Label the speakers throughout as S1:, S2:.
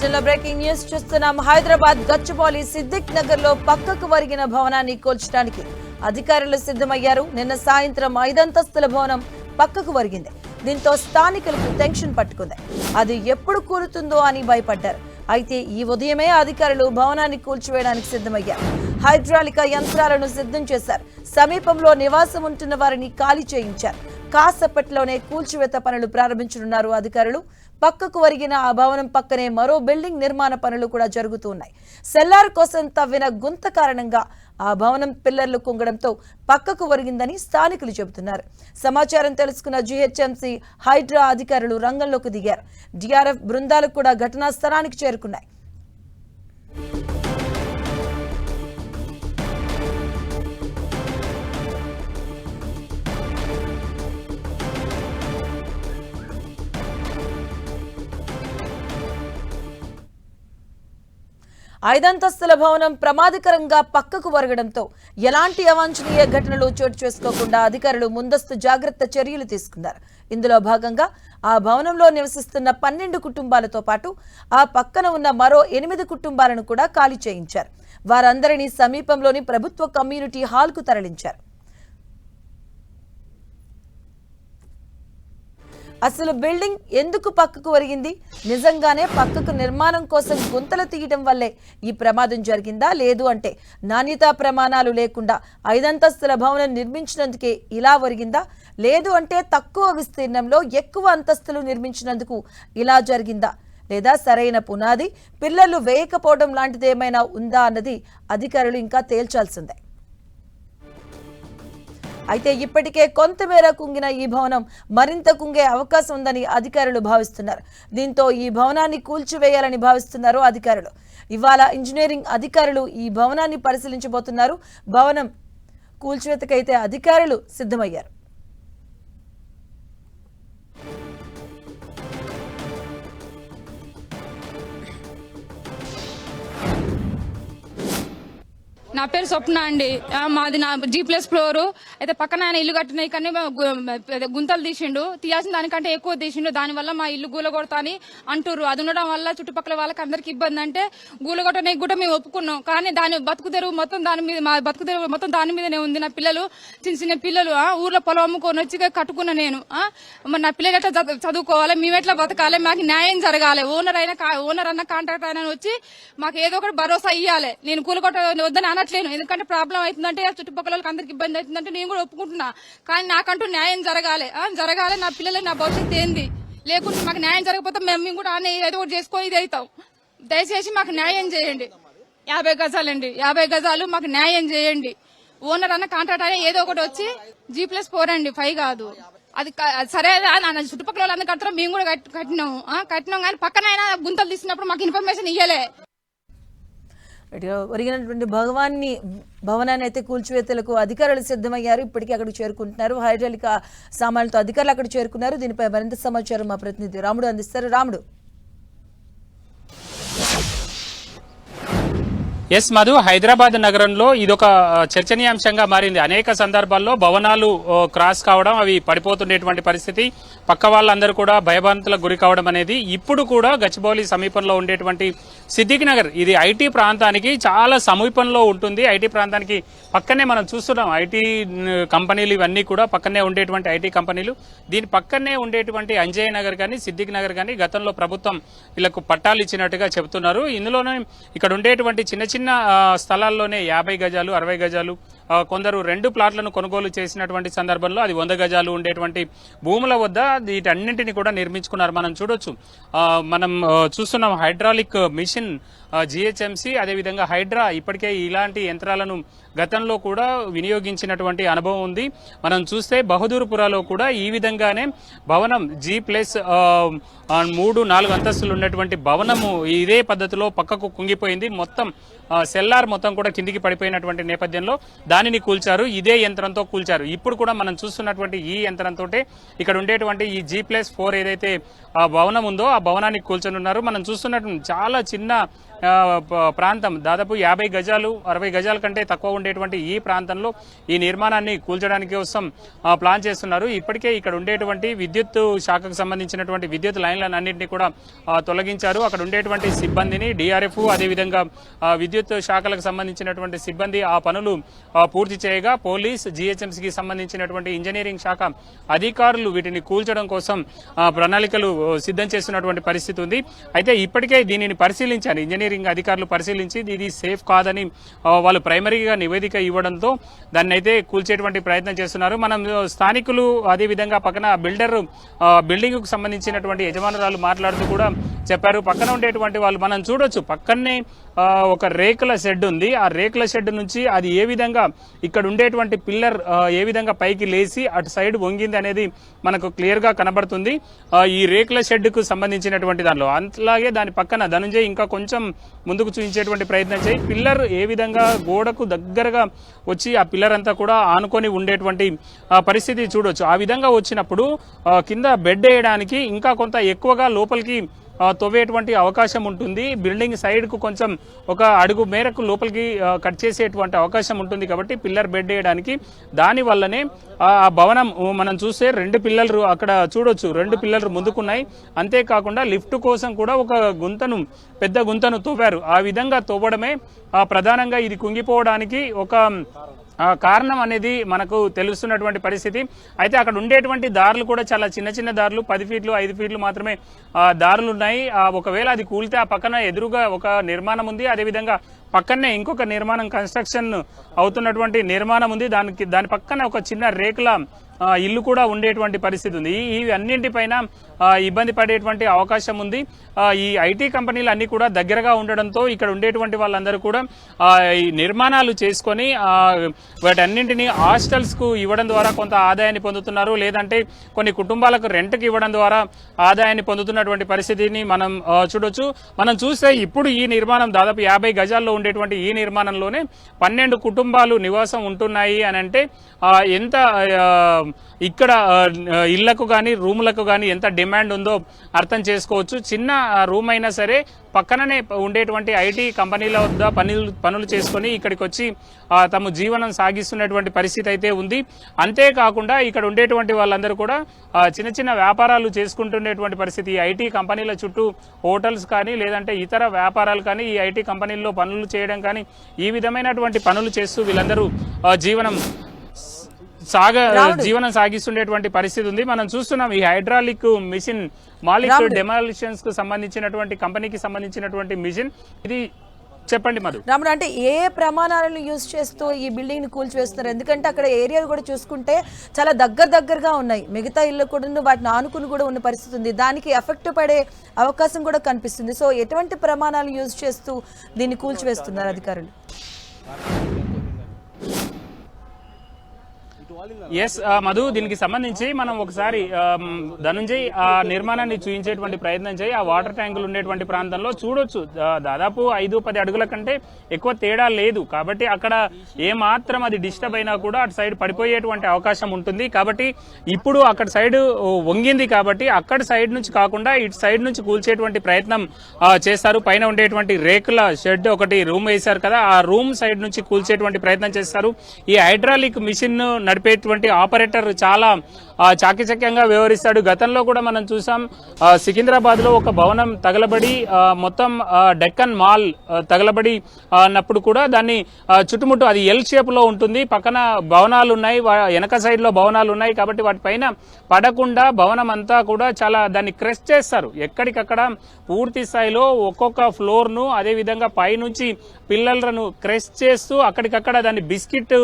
S1: బులెటిన్లో breaking news చూస్తున్నాం. హైదరాబాద్ గచ్చిబౌలి సిద్దిక్ నగర్ లో పక్కకు వరిగిన భవనాన్ని కూల్చడానికి అధికారులు సిద్ధమయ్యారు. నిన్న సాయంత్రం 5 అంతస్తుల భవనం పక్కకు వరిగింది. దీంతో స్థానికులకు టెన్షన్ పట్టుకుంది. అది ఎప్పుడు కూలుతుందో అని భయపడ్డారు. అయితే ఈ ఉదయమే అధికారులు భవనాన్ని కూల్చివేయడానికి సిద్ధమయ్యారు. హైడ్రాలిక యంత్రాలను సిద్ధం చేశారు. సమీపంలో నివాసం ఉంటున్న వారిని ఖాళీ చేయించారు. కాసేపట్లోనే కూల్చివేత పనులు ప్రారంభించనున్నారు అధికారులు. పక్కకు వరిగిన ఆ భవనం పక్కనే మరో బిల్డింగ్ నిర్మాణ పనులు కూడా జరుగుతున్నాయి. సెల్లార్ కోసం తవ్విన గుంత కారణంగా ఆ భవనం పిల్లర్లు కుంగడంతో పక్కకు వరిగిందని స్థానికులు చెబుతున్నారు. సమాచారం తెలుసుకున్న జీహెచ్ఎంసీ హైడ్రా అధికారులు రంగంలోకి దిగారు. డిఆర్ఎఫ్ బృందాలు కూడా ఘటనా స్థలానికి చేరుకున్నాయి. ఐదంతస్తుల భవనం ప్రమాదకరంగా పక్కకు వరగడంతో ఎలాంటి అవాంఛనీయ ఘటనలు చోటు చేసుకోకుండా అధికారులు ముందస్తు జాగ్రత్త చర్యలు తీసుకున్నారు. ఇందులో భాగంగా ఆ భవనంలో నివసిస్తున్న 12 కుటుంబాలతో పాటు ఆ పక్కన ఉన్న మరో 8 కుటుంబాలను కూడా ఖాళీ చేయించారు. వారందరినీ సమీపంలోని ప్రభుత్వ కమ్యూనిటీ హాల్కు తరలించారు. అసలు బిల్డింగ్ ఎందుకు పక్కకు వరిగింది? నిజంగానే పక్కకు నిర్మాణం కోసం గుంతలు తీయడం వల్లే ఈ ప్రమాదం జరిగిందా? లేదు అంటే నాణ్యతా ప్రమాణాలు లేకుండా 5 అంతస్తుల భవనం నిర్మించినందుకే ఇలా వరిగిందా? లేదు అంటే తక్కువ విస్తీర్ణంలో ఎక్కువ అంతస్తులు నిర్మించినందుకు ఇలా జరిగిందా? లేదా సరైన పునాది పిల్లలు వేయకపోవడం లాంటిది ఏమైనా ఉందా అన్నది అధికారులు ఇంకా తేల్చాల్సిందే. అయితే ఇప్పటికే కొంతమేర కుంగిన ఈ భవనం మరింత కుంగే అవకాశం ఉందని అధికారులు భావిస్తున్నారు. దీంతో ఈ భవనాన్ని కూల్చివేయాలని భావిస్తున్నారు అధికారులు. ఇవాళ ఇంజనీరింగ్ అధికారులు ఈ భవనాన్ని పరిశీలించబోతున్నారు. భవనం కూల్చివేతకైతే అధికారులు సిద్ధమయ్యారు.
S2: నా పేరు స్వప్న అండి. మాది నా G+ ఫ్లోర్ అయితే పక్కన ఆయన ఇల్లు కట్టినాయి కానీ గుంతలు తీయాల్సిన దానికంటే ఎక్కువ తీసిండు. దానివల్ల మా ఇల్లు గూలగొడతా అని అంటారు. అది ఉండడం వల్ల చుట్టుపక్కల వాళ్ళకి అందరికి ఇబ్బంది. అంటే గూలగొట్టనే కూడా మేము ఒప్పుకున్నాం. కానీ దాని బతుకుదెరువు మొత్తం దాని మీద, మా బతుకుదెరువు మొత్తం దాని మీదనే ఉంది. నా పిల్లలు చిన్న పిల్లలు ఊర్లో పొలం అమ్ముకొని వచ్చి కట్టుకున్నా నేను. మరి నా పిల్లలు ఎట్లా చదువుకోవాలి, మేము ఎట్లా బతకాలి, మాకు న్యాయం జరగాలి. ఓనర్ అన్న కాంట్రాక్టర్ అయినా వచ్చి మాకు ఏదో ఒకటి భరోసా ఇవ్వాలి. నేను కూలగొట్ట వద్దని అనట్లేను. ఎందుకంటే ప్రాబ్లం అవుతుందంటే చుట్టుపక్కల వాళ్ళకి అందరికి ఇబ్బంది అవుతుందంటే నేను కూడా ఒప్పుకుంటున్నా. కానీ నాకంటూ న్యాయం జరగాలి. నా పిల్లలు నా భవిష్యత్తు ఏంది? లేకుంటే మాకు న్యాయం జరగకపోతే మేము కూడా ఏదో ఒకటి చేసుకొని ఇది అవుతాం. దయచేసి మాకు న్యాయం చేయండి. 50 గజాలండి, 50 గజాలు మాకు న్యాయం చేయండి. ఓనర్ అన్న కాంట్రాక్ట్ అయినా ఏదో ఒకటి వచ్చి G+4 అండి, 5 కాదు. అది సరే చుట్టుపక్కల వాళ్ళందరూ కడతారు, మేము కూడా కట్టినాం కానీ పక్కన అయినా గుంతలు తీసినప్పుడు మాకు ఇన్ఫర్మేషన్ ఇయ్యలే.
S1: ఒరిగినటువంటి భవనాన్ని అయితే కూల్చివేతలకు అధికారులు సిద్ధమయ్యారు. ఇప్పటికీ అక్కడికి చేరుకుంటున్నారు. హైడ్రాలిక సామాన్లతో అధికారులు అక్కడ చేరుకున్నారు. దీనిపై మరింత సమాచారం మా ప్రతినిధి రాముడు అందిస్తారు. రాముడు.
S3: ఎస్ మధు, హైదరాబాద్ నగరంలో ఇదొక చర్చనీయాంశంగా మారింది. అనేక సందర్భాల్లో భవనాలు క్రాస్ కావడం, అవి పడిపోతుండేటువంటి పరిస్థితి, పక్క వాళ్ళందరూ కూడా భయభ్రాంతులకు గురి కావడం అనేది ఇప్పుడు కూడా గచ్చిబౌలి సమీపంలో ఉండేటువంటి సిద్దిక్ నగర్, ఇది ఐటీ ప్రాంతానికి చాలా సమీపంలో ఉంటుంది. ఐటీ ప్రాంతానికి పక్కనే మనం చూస్తున్నాం. ఐటీ కంపెనీలు ఇవన్నీ కూడా పక్కనే ఉండేటువంటి ఐటీ కంపెనీలు. దీని పక్కనే ఉండేటువంటి అంజయ్య నగర్ కానీ సిద్దిక్ నగర్ కానీ గతంలో ప్రభుత్వం వీళ్ళకు పట్టాలు ఇచ్చినట్టుగా చెబుతున్నారు. ఇందులోనే ఇక్కడ ఉండేటువంటి చిన్న చిన్న స్థలాల్లోనే 50 గజాలు 60 గజాలు కొందరు 2 ప్లాట్లను కొనుగోలు చేసినటువంటి సందర్భంలో అది 100 గజాలు ఉండేటువంటి భూముల వద్ద వీటన్నింటినీ కూడా నిర్మించుకున్నారు. మనం చూడొచ్చు, మనం చూస్తున్నాం హైడ్రాలిక్ మిషన్ GHMC, అదేవిధంగా హైడ్రా ఇప్పటికే ఇలాంటి యంత్రాలను గతంలో కూడా వినియోగించినటువంటి అనుభవం ఉంది. మనం చూస్తే బహదూర్పురాలో కూడా ఈ విధంగానే భవనం G+3-4 అంతస్తులు ఉన్నటువంటి భవనము ఇదే పద్ధతిలో పక్కకు కుంగిపోయింది. మొత్తం సెల్లార్ మొత్తం కూడా కిందికి పడిపోయినటువంటి నేపథ్యంలో దానిని కూల్చారు. ఇదే యంత్రంతో కూల్చారు. ఇప్పుడు కూడా మనం చూస్తున్నటువంటి ఈ యంత్రంతో ఇక్కడ ఉండేటువంటి ఈ G+4 ఏదైతే భవనం ఉందో ఆ భవనాన్ని కూల్చనున్నారు. మనం చూస్తున్నట్టు చాలా చిన్న ప్రాంతం, దాదాపు 50 గజాలు 60 గజాల కంటే తక్కువ ఉండేటువంటి ఈ ప్రాంతంలో ఈ నిర్మాణాన్ని కూల్చడానికి కోసం ప్లాన్ చేస్తున్నారు. ఇప్పటికే ఇక్కడ ఉండేటువంటి విద్యుత్ శాఖకు సంబంధించినటువంటి విద్యుత్ లైన్లను అన్నింటినీ కూడా తొలగించారు. అక్కడ ఉండేటువంటి సిబ్బందిని DRF అదేవిధంగా విద్యుత్ శాఖలకు సంబంధించినటువంటి సిబ్బంది ఆ పనులు పూర్తి చేయగా పోలీస్ GHMCకి సంబంధించినటువంటి ఇంజనీరింగ్ శాఖ అధికారులు వీటిని కూల్చడం కోసం ప్రణాళికలు సిద్ధం చేస్తున్నటువంటి పరిస్థితి ఉంది. అయితే ఇప్పటికే దీనిని పరిశీలించారు. ఇంజనీరింగ్ అధికారులు పరిశీలించి ఇది సేఫ్ కాదని వాళ్ళు ప్రైమరీగా నివేదిక ఇవ్వడంతో దాన్ని అయితే కూల్చేటువంటి ప్రయత్నం చేస్తున్నారు. మనం స్థానికులు అదేవిధంగా పక్కన బిల్డింగ్ కు సంబంధించినటువంటి యజమానురాలు మాట్లాడుతూ కూడా చెప్పారు. పక్కన ఉండేటువంటి వాళ్ళు మనం చూడొచ్చు, పక్కనే ఒక రేకుల షెడ్ ఉంది. ఆ రేకుల షెడ్ నుంచి అది ఏ విధంగా ఇక్కడ ఉండేటువంటి పిల్లర్ ఏ విధంగా పైకి లేచి అటు సైడ్ వంగింది అనేది మనకు క్లియర్ గా కనబడుతుంది. ఈ రేకుల షెడ్ కు సంబంధించినటువంటి దానిలో అలాగే దాని పక్కన ధనుంజయ్ ఇంకా కొంచెం ముందుకు చూపించేటువంటి ప్రయత్నం చేయి. పిల్లర్ ఏ విధంగా గోడకు దగ్గరగా వచ్చి ఆ పిల్లర్ అంతా కూడా ఆనుకొని ఉండేటువంటి పరిస్థితి చూడొచ్చు. ఆ విధంగా వచ్చినప్పుడు కింద బెడ్ వేయడానికి ఇంకా కొంత ఎక్కువగా లోపలికి తవ్వేటువంటి అవకాశం ఉంటుంది. బిల్డింగ్ సైడ్ కు కొంచెం ఒక అడుగు మేరకు లోపలికి కట్ చేసేటువంటి అవకాశం ఉంటుంది. కాబట్టి పిల్లర్ బెడ్ వేయడానికి దాని వల్లనే ఆ భవనం మనం చూస్తే 2 పిల్లర్లు అక్కడ చూడొచ్చు, 2 పిల్లర్లు ముందుకున్నాయి. అంతేకాకుండా లిఫ్ట్ కోసం కూడా ఒక పెద్ద గుంతను తవ్వారు. ఆ విధంగా తవ్వడమే ప్రధానంగా ఇది కుంగిపోవడానికి ఒక కారణం అనేది మనకు తెలుస్తున్నటువంటి పరిస్థితి. అయితే అక్కడ ఉండేటువంటి దారులు కూడా చాలా చిన్న దారులు, 10 ఫీట్లు 5 ఫీట్లు మాత్రమే దారులు ఉన్నాయి. ఒకవేళ అది కూలితే ఆ పక్కన ఎదురుగా ఒక నిర్మాణం ఉంది, అదేవిధంగా పక్కనే ఇంకొక నిర్మాణం కన్స్ట్రక్షన్ అవుతున్నటువంటి నిర్మాణం ఉంది. దాని పక్కన ఒక చిన్న రేకుల ఇల్లు కూడా ఉండేటువంటి పరిస్థితి ఉంది. ఇవి అన్నింటిపైన ఇబ్బంది పడేటువంటి అవకాశం ఉంది. ఈ ఐటీ కంపెనీలు అన్ని కూడా దగ్గరగా ఉండడంతో ఇక్కడ ఉండేటువంటి వాళ్ళందరూ కూడా ఈ నిర్మాణాలు చేసుకొని వాటన్నింటినీ హాస్టల్స్ కు ఇవ్వడం ద్వారా కొంత ఆదాయాన్ని పొందుతున్నారు. లేదంటే కొన్ని కుటుంబాలకు రెంట్కి ఇవ్వడం ద్వారా ఆదాయాన్ని పొందుతున్నటువంటి పరిస్థితిని మనం చూడొచ్చు. మనం చూస్తే ఇప్పుడు ఈ నిర్మాణం దాదాపు 50 గజాల్లో ఉండేటువంటి ఈ నిర్మాణంలోనే 12 కుటుంబాలు నివాసం ఉంటున్నాయి అని అంటే ఎంత ఇక్కడ ఇళ్లకు కానీ రూములకు కానీ ఎంత డిమాండ్ ఉందో అర్థం చేసుకోవచ్చు. చిన్న రూమ్ అయినా సరే పక్కననే ఉండేటువంటి ఐటీ కంపెనీల వద్ద పనులు చేసుకొని ఇక్కడికి వచ్చి తమ జీవనం సాగిస్తున్నటువంటి పరిస్థితి అయితే ఉంది. అంతేకాకుండా ఇక్కడ ఉండేటువంటి వాళ్ళందరూ కూడా చిన్న వ్యాపారాలు చేసుకుంటున్నటువంటి పరిస్థితి. ఐటీ కంపెనీల చుట్టూ హోటల్స్ కానీ లేదంటే ఇతర వ్యాపారాలు కానీ ఈ ఐటీ కంపెనీల్లో పనులు చేయడం కానీ ఈ విధమైనటువంటి పనులు చేస్తూ వీళ్ళందరూ జీవనం సాగిస్తుండేటువంటి పరిస్థితి ఉంది. మనం చూస్తున్నాం ఈ హైడ్రాలిక్ మిషన్ మాలిక్ డెమాలిషన్స్ కు సంబంధించినటువంటి కంపెనీకి సంబంధించినటువంటి మిషన్ ఇది. చెప్పండి మధు.
S1: రాముడు, అంటే ఏ ప్రమాణాలను యూజ్ చేస్తూ ఈ బిల్డింగ్ ని కూల్చివేస్తున్నారు? ఎందుకంటే అక్కడ ఏరియాలు కూడా చూసుకుంటే చాలా దగ్గరగా ఉన్నాయి. మిగతా ఇల్లు కూడా వాటిని ఆనుకుని కూడా ఉన్న పరిస్థితి ఉంది. దానికి ఎఫెక్ట్ పడే అవకాశం కూడా కనిపిస్తుంది. సో ఎటువంటి ప్రమాణాలు యూజ్ చేస్తూ దీన్ని కూల్చివేస్తున్నారు అధికారులు?
S3: ఎస్ మధు, దీనికి సంబంధించి మనం ఒకసారి ధనుంజయ్ ఆ నిర్మాణాన్ని చూపించేటువంటి ప్రయత్నం చేయి. ఆ వాటర్ ట్యాంకులు ఉండేటువంటి ప్రాంతంలో చూడొచ్చు, దాదాపు 5-10 అడుగుల కంటే ఎక్కువ తేడా లేదు. కాబట్టి అక్కడ ఏమాత్రం అది డిస్టర్బ్ అయినా కూడా అటు సైడ్ పడిపోయేటువంటి అవకాశం ఉంటుంది. కాబట్టి ఇప్పుడు అక్కడ సైడ్ వంగింది కాబట్టి అక్కడ సైడ్ నుంచి కాకుండా ఇటు సైడ్ నుంచి కూల్చేటువంటి ప్రయత్నం చేస్తారు. పైన ఉండేటువంటి రేకుల షెడ్ ఒకటి రూమ్ వేశారు కదా, ఆ రూమ్ సైడ్ నుంచి కూల్చేటువంటి ప్రయత్నం చేస్తారు. ఈ హైడ్రాలిక్ మిషన్ నడిపేటువంటి ఆపరేటర్ చాలా చాకచక్యంగా వ్యవహరిస్తాడు. గతంలో కూడా మనం చూసాం సికింద్రాబాద్ లో ఒక భవనం తగలబడి మొత్తం డెక్కన్ మాల్ తగలబడి అన్నప్పుడు కూడా దాన్ని చుట్టుముట్టు అది ఎల్ షేప్ లో ఉంటుంది. పక్కన భవనాలు ఉన్నాయి, వెనక సైడ్ లో భవనాలు ఉన్నాయి. కాబట్టి వాటిపైన పడకుండా భవనం అంతా కూడా చాలా దాన్ని క్రష్ చేస్తారు. ఎక్కడికక్కడ పూర్తి స్థాయిలో ఒక్కొక్క ఫ్లోర్ ను అదే విధంగా పైనుంచి పిల్లలను క్రష్ చేస్తూ అక్కడికక్కడ దాన్ని బిస్కెట్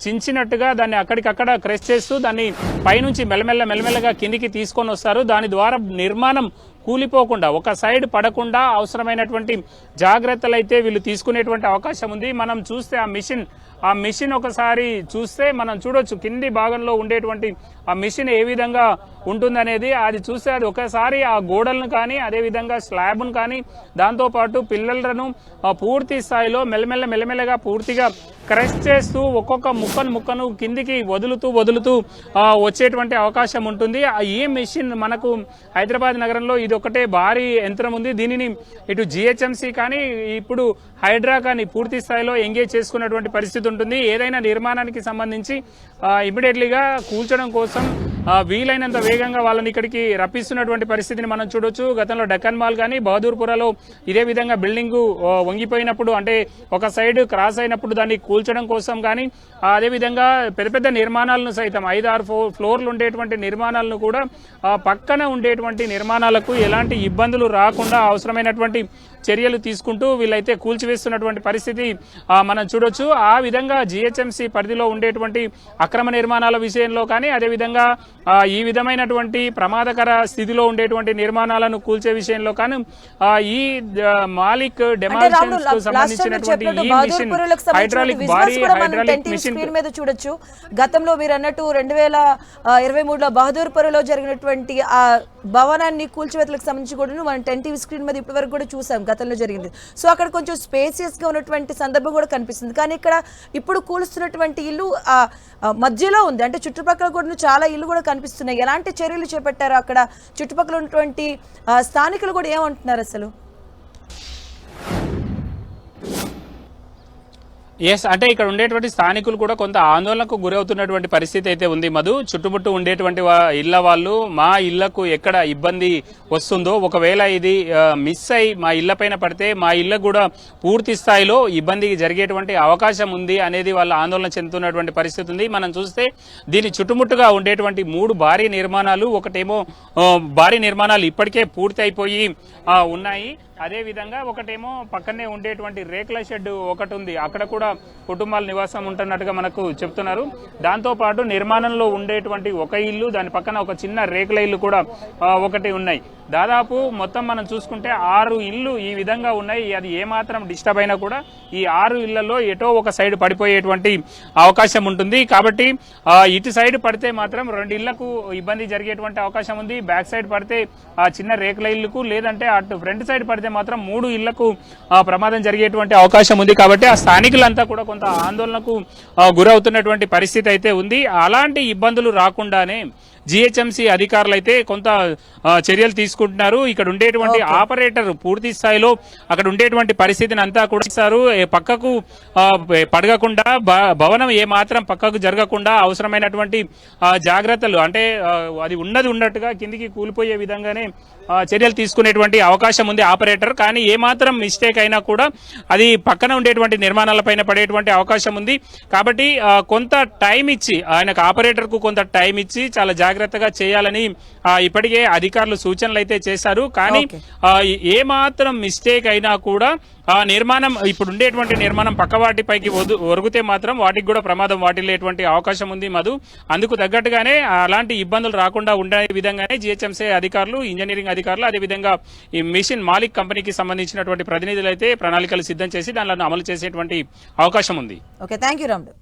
S3: చించినట్టుగా దాన్ని అక్కడికక్కడ క్రష్ చేస్తూ దాన్ని పైనుంచి మెల్లమెల్లగా కిందికి తీసుకొని వస్తారు. దాని ద్వారా నిర్మాణం కూలిపోకుండా ఒక సైడ్ పడకుండా అవసరమైనటువంటి జాగ్రత్తలు అయితే వీళ్ళు తీసుకునేటువంటి అవకాశం ఉంది. మనం చూస్తే ఆ మిషన్ ఒకసారి చూస్తే మనం చూడొచ్చు కింది భాగంలో ఉండేటువంటి ఆ మిషన్ ఏ విధంగా ఉంటుందనేది. అది చూస్తే అది ఒకసారి ఆ గోడలను కానీ అదేవిధంగా స్లాబ్ను కానీ దాంతోపాటు పిల్లలను పూర్తి స్థాయిలో మెల్లమెల్లగా పూర్తిగా క్రష్ చేస్తూ ఒక్కొక్క ముక్కను కిందికి వదులుతూ వచ్చేటువంటి అవకాశం ఉంటుంది. ఈ మెషిన్ మనకు హైదరాబాద్ నగరంలో ఇది ఒకటే భారీ యంత్రం ఉంది. దీనిని ఇటు జిహెచ్ఎంసీ కానీ ఇప్పుడు హైడ్రా కానీ పూర్తి స్థాయిలో ఎంగేజ్ చేసుకున్నటువంటి పరిస్థితి ఉంటుంది. ఏదైనా నిర్మాణానికి సంబంధించి ఇమీడియట్లీగా కూల్చడం కోసం వీలైనంత వేగంగా వాళ్ళని ఇక్కడికి రప్పిస్తున్నటువంటి పరిస్థితిని మనం చూడొచ్చు. గతంలో డక్కన్ మాల్ కానీ బహదూర్పురాలో ఇదే విధంగా బిల్డింగ్ వంగిపోయినప్పుడు అంటే ఒక సైడ్ క్రాస్ అయినప్పుడు దాన్ని కూల్చడం కోసం కానీ అదేవిధంగా పెద్ద నిర్మాణాలను సైతం 5-6 ఫ్లోర్లు ఉండేటువంటి నిర్మాణాలను కూడా పక్కన ఉండేటువంటి నిర్మాణాలకు ఎలాంటి ఇబ్బందులు రాకుండా అవసరమైనటువంటి చర్యలు తీసుకుంటూ వీళ్ళైతే కూల్చివేస్తున్నటువంటి పరిస్థితి మనం చూడొచ్చు. ఆ విధంగా జిహెచ్ఎంసీ పరిధిలో ఉండేటువంటి అక్రమ నిర్మాణాల విషయంలో కానీ అదేవిధంగా ఈ విధమైనటువంటి ప్రమాదకర స్థితిలో ఉండేటువంటి నిర్మాణాలను కూల్చే విషయంలో కానీ ఈ మాలిక్ డెమాలిషన్స్ కు సంబంధించినటువంటి ఈ మిషన్ హైడ్రాలిక్ మిషన్
S1: మీద చూడొచ్చు. గతంలో మీరు అన్నట్టు 2023లో బహదూర్పురలో జరిగినటువంటి ఆ భవనాన్ని కూల్చివేతలకు సంబంధించి కూడా మనం 10 టీవీ స్క్రీన్ మీద ఇప్పటి వరకు కూడా చూసాం గతంలో జరిగింది. సో అక్కడ కొంచెం స్పేసియస్ గా ఉన్నటువంటి సందర్భం కూడా కనిపిస్తుంది. కానీ ఇక్కడ ఇప్పుడు కూలుస్తున్నటువంటి ఇల్లు మధ్యలో ఉంది, అంటే చుట్టుపక్కల కూడా చాలా ఇల్లు కూడా కనిపిస్తున్నాయి. ఎలాంటి చర్యలు చేపట్టారు అక్కడ చుట్టుపక్కల ఉన్నటువంటి స్థానికులు కూడా ఏమంటున్నారు అసలు?
S3: ఎస్, అంటే ఇక్కడ ఉండేటువంటి స్థానికులు కూడా కొంత ఆందోళనకు గురవుతున్నటువంటి పరిస్థితి అయితే ఉంది మధు. చుట్టుముట్టు ఉండేటువంటి ఇళ్ల వాళ్ళు మా ఇళ్లకు ఎక్కడ ఇబ్బంది వస్తుందో, ఒకవేళ ఇది మిస్ అయి మా ఇళ్ల పైన పడితే మా ఇళ్లకు కూడా పూర్తి స్థాయిలో ఇబ్బంది జరిగేటువంటి అవకాశం ఉంది అనేది వాళ్ళు ఆందోళన చెందుతున్నటువంటి పరిస్థితి ఉంది. మనం చూస్తే దీని చుట్టుముట్టుగా ఉండేటువంటి 3 భారీ నిర్మాణాలు, ఒకటేమో భారీ నిర్మాణాలు ఇప్పటికే పూర్తి అయిపోయి ఉన్నాయి. అదేవిధంగా ఒకటేమో పక్కనే ఉండేటువంటి రేకుల షెడ్ ఒకటి ఉంది, అక్కడ కూడా కుటుంబాల నివాసం ఉంటున్నట్టుగా మనకు చెప్తున్నారు. దాంతోపాటు నిర్మాణంలో ఉండేటువంటి ఒక ఇల్లు, దాని పక్కన ఒక చిన్న రేకుల ఇల్లు కూడా ఒకటి ఉన్నాయి. దాదాపు మొత్తం మనం చూసుకుంటే 6 ఇళ్ళు ఈ విధంగా ఉన్నాయి. అది ఏమాత్రం డిస్టర్బ్ అయినా కూడా ఈ 6 ఇళ్లలో ఎటో ఒక సైడ్ పడిపోయేటువంటి అవకాశం ఉంటుంది. కాబట్టి ఇటు సైడ్ పడితే మాత్రం 2 ఇళ్లకు ఇబ్బంది జరిగేటువంటి అవకాశం ఉంది. బ్యాక్ సైడ్ పడితే ఆ చిన్న రేకుల ఇల్లుకు, లేదంటే అటు ఫ్రంట్ సైడ్ పడితే మాత్రం 3 ఇళ్లకు ప్రమాదం జరిగేటువంటి అవకాశం ఉంది. కాబట్టి ఆ స్థానికులంతా కూడా కొంత ఆందోళనకు గురవుతున్నటువంటి పరిస్థితి అయితే ఉంది. అలాంటి ఇబ్బందులు రాకుండానే జిహెచ్ఎంసీ అధికారులు అయితే కొంత చర్యలు తీసుకుంటున్నారు. ఇక్కడ ఉండేటువంటి ఆపరేటర్ పూర్తి స్థాయిలో అక్కడ ఉండేటువంటి పరిస్థితిని అంతా కూడా పక్కకు పడగకుండా, భవనం ఏ మాత్రం పక్కకు జరగకుండా అవసరమైనటువంటి జాగ్రత్తలు, అంటే అది ఉన్నట్టుగా కిందికి కూలిపోయే విధంగానే చర్యలు తీసుకునేటువంటి అవకాశం ఉంది ఆపరేటర్. కానీ ఏమాత్రం మిస్టేక్ అయినా కూడా అది పక్కన ఉండేటువంటి నిర్మాణాలపైన పడేటువంటి అవకాశం ఉంది. కాబట్టి కొంత టైం ఇచ్చి, ఆయనకు ఆపరేటర్ కు కొంత టైం ఇచ్చి చాలా జాగ్రత్తగా చేయాలని ఇప్పటికే అధికారులు సూచనలు అయితే చేశారు. కానీ ఏమాత్రం మిస్టేక్ అయినా కూడా నిర్మాణం, ఇప్పుడు ఉండేటువంటి నిర్మాణం పక్క వాటిపైకి ఒరిగితే మాత్రం వాటికి కూడా ప్రమాదం వాటిల్లేటువంటి అవకాశం ఉంది మధు. అందుకు తగ్గట్టుగానే అలాంటి ఇబ్బందులు రాకుండా ఉండే విధంగానే జిహెచ్ఎంసీ అధికారులు, ఇంజనీరింగ్ అధికారులు, అదేవిధంగా ఈ మిషన్ మాలిక్ కంపెనీకి సంబంధించినటువంటి ప్రతినిధులు అయితే ప్రణాళికలు సిద్ధం చేసి దానిలో అమలు చేసేటువంటి అవకాశం ఉంది.
S1: ఓకే, థ్యాంక్ యూ రాముడు.